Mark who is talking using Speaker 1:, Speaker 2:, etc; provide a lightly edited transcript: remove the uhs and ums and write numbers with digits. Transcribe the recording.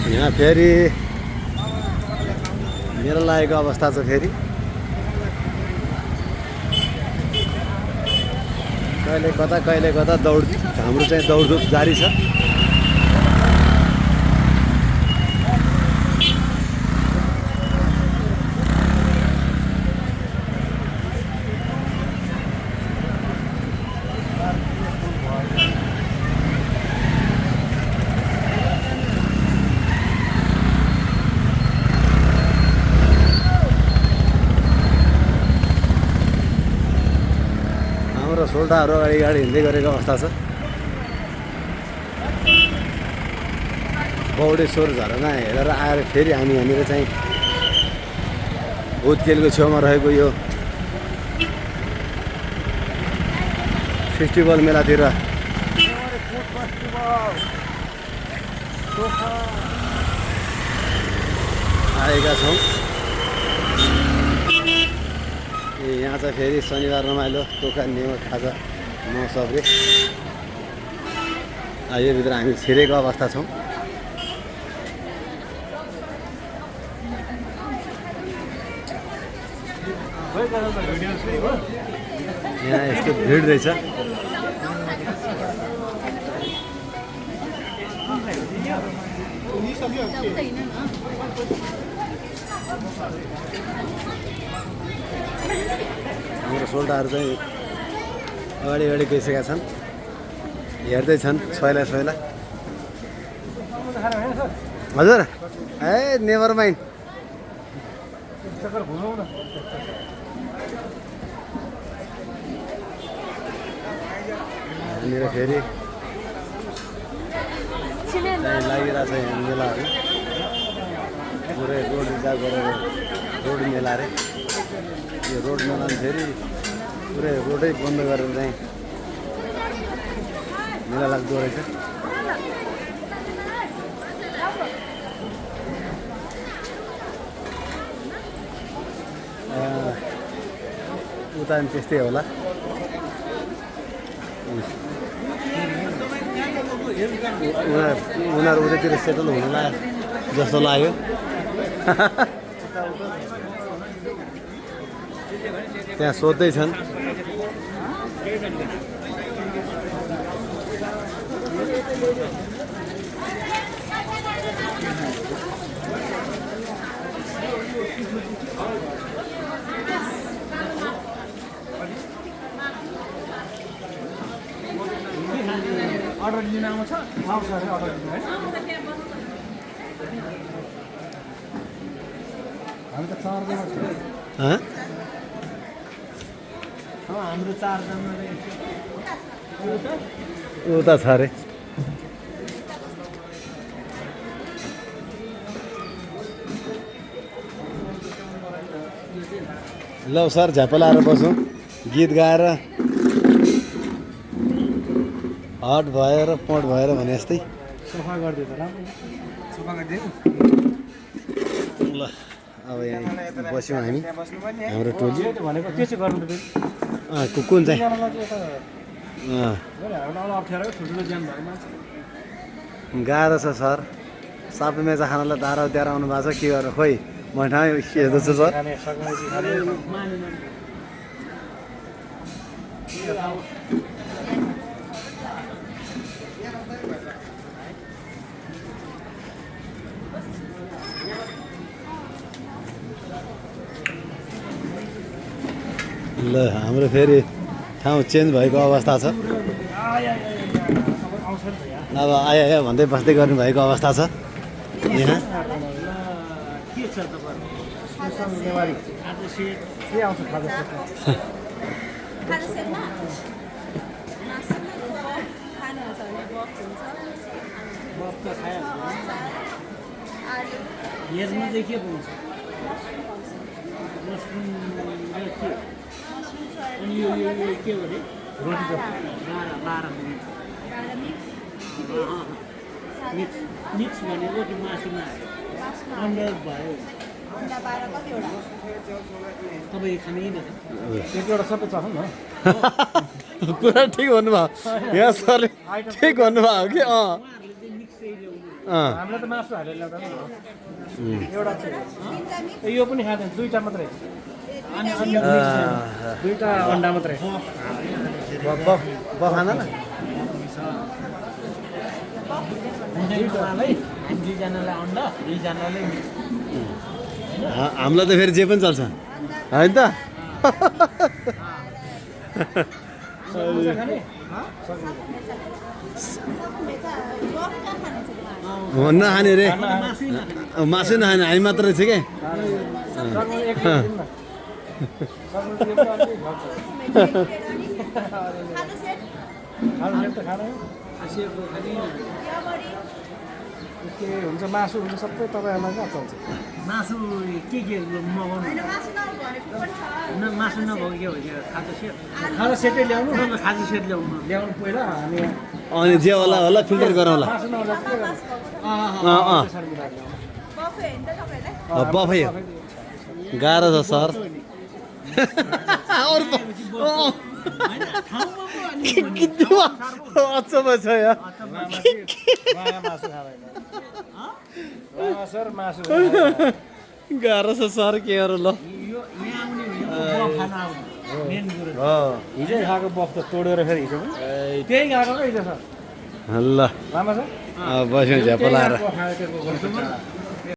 Speaker 1: यहाँ फेरि मेरो लागेको अवस्था छ। फेरि कहिले कता दौड हाम्रो चाहिँ दौडधुप जारी छ। सोल्डाहरू अगाडि हिँड्दै गरेको अवस्था छ। बौडेश्वर झरना हेरेर आएर फेरि हामी यहाँनिर चाहिँ भुतखेलको छेउमा रहेको यो फेस्टिभल मेलातिर आएका छौँ। यहाँ चाहिँ फेरि शनिबार रमाइलो दोकान नेमा खाजा महोत्सवले योभित्र हामी छिरेको अवस्था छौँ। यहाँ यस्तो भिड रहेछ। हाम्रो सोल्डाहरू चाहिँ अगाडि गइसकेका छन्, हेर्दैछन् छोइला। हजुर ए नेभर माइन्ड। यहाँनिर फेरि लागिरहेको छ यहाँ मेलाहरू। पुरै रोड रिजर्भ गरेर रोड मेला अरे यो रोड मेलामा फेरि पुरै रोडै बन्द गरेर चाहिँ मेला लाग्दो रहेछ। उता पनि त्यस्तै होला। उनीहरू उतैतिर सेटल हुनुला जस्तो लाग्यो। त्यहाँ सोध्दैछन्।
Speaker 2: अर्डर लिन आउँछ अरे अर्डर लिनु है। हामी त चारजना छौँ। हाम्रो चारजना
Speaker 1: उता छ अरे। ल सर झ्याप लाएर बसौँ, गीत गाएर हट भएर पट भएर भने जस्तै
Speaker 2: सफा गरिदियो त राम्रो सफा गरिदियो।
Speaker 1: ल अब यहाँ बस्यौँ हामी हाम्रो टोली
Speaker 2: भनेको के चाहिँ गर्नु
Speaker 1: कुन चाहिँ
Speaker 2: अप्ठ्यारो ठुल्ठुलो ज्यान भएको मान्छे
Speaker 1: गाह्रो छ सर। सापे मेचा खानालाई दारा दिएर आउनु भएको छ, के गरेर खोइ म ठाउँ हेर्दैछु सर। ल हाम्रो फेरि ठाउँ चेन्ज भएको अवस्था छ। अब आयो भन्दै बस्दै गर्नु भएको अवस्था छ। यहाँ
Speaker 2: अनि यो के भने रोटी त 12 मिक्स भनेको त्यो मासुमा अन्डा भयो। अन्डा 12 कतिवटा तपाईँ खानुहुन्न एक एउटा सबै छ न।
Speaker 1: कुरा ठिक भन्नुभयो यहाँ सरले, ठिक भन्नुभयो कि
Speaker 2: हामीलाई त मासु हालेर ल्याउँदा नि हो। एउटा चाहिँ यो पनि खाँदैन, दुईटा मात्रै, दुईटा अन्डा मात्रै।
Speaker 1: बखाना न
Speaker 2: दुईजनालाई, दुईजनालाई अन्डा, दुईजनालाई मिट।
Speaker 1: हामीलाई त फेरि जे पनि चल्छ होइन त
Speaker 2: समोसा खाने?
Speaker 1: नखाने रे मासु नखाने हामी मात्रै थियो क्या
Speaker 2: सकल एक दिन न। सकल एक दिन अलि खान्छ। खानु सेट त खानु के हुन्छ, मासु हुन्छ, सबै तपाईँहरूलाई कहाँ चल्छ?
Speaker 3: मासु के मगाउनु मासु नभएको के हो खाजा सेट
Speaker 2: खाना सेटै ल्याउनु,
Speaker 3: खाजा सेट ल्याउनु
Speaker 2: ल्याउनु पहिला हामी
Speaker 1: अनि जे होला होला फिल्टर गरौँ होला
Speaker 2: मासु नहुँदा चाहिँ के गर्नु? त्यसरी मिलाएर ल्याउनु।
Speaker 1: बफै हो गाह्रो छ सर अचम्म छ यार
Speaker 2: माया मासु खाँदैन। सर मासु
Speaker 1: गाह्रो छ सर के गरौँ ल
Speaker 3: यो यहाँ आउने भनेको खाना आउने मेन कुरो
Speaker 2: हिजै खाएको बफ त तोडेर फेरि हिजो पनि त्यही खाएको क्या हिजो सर।
Speaker 1: ल
Speaker 2: लामा छ
Speaker 1: बस्यौँ झ्याप लाएर
Speaker 2: खाएको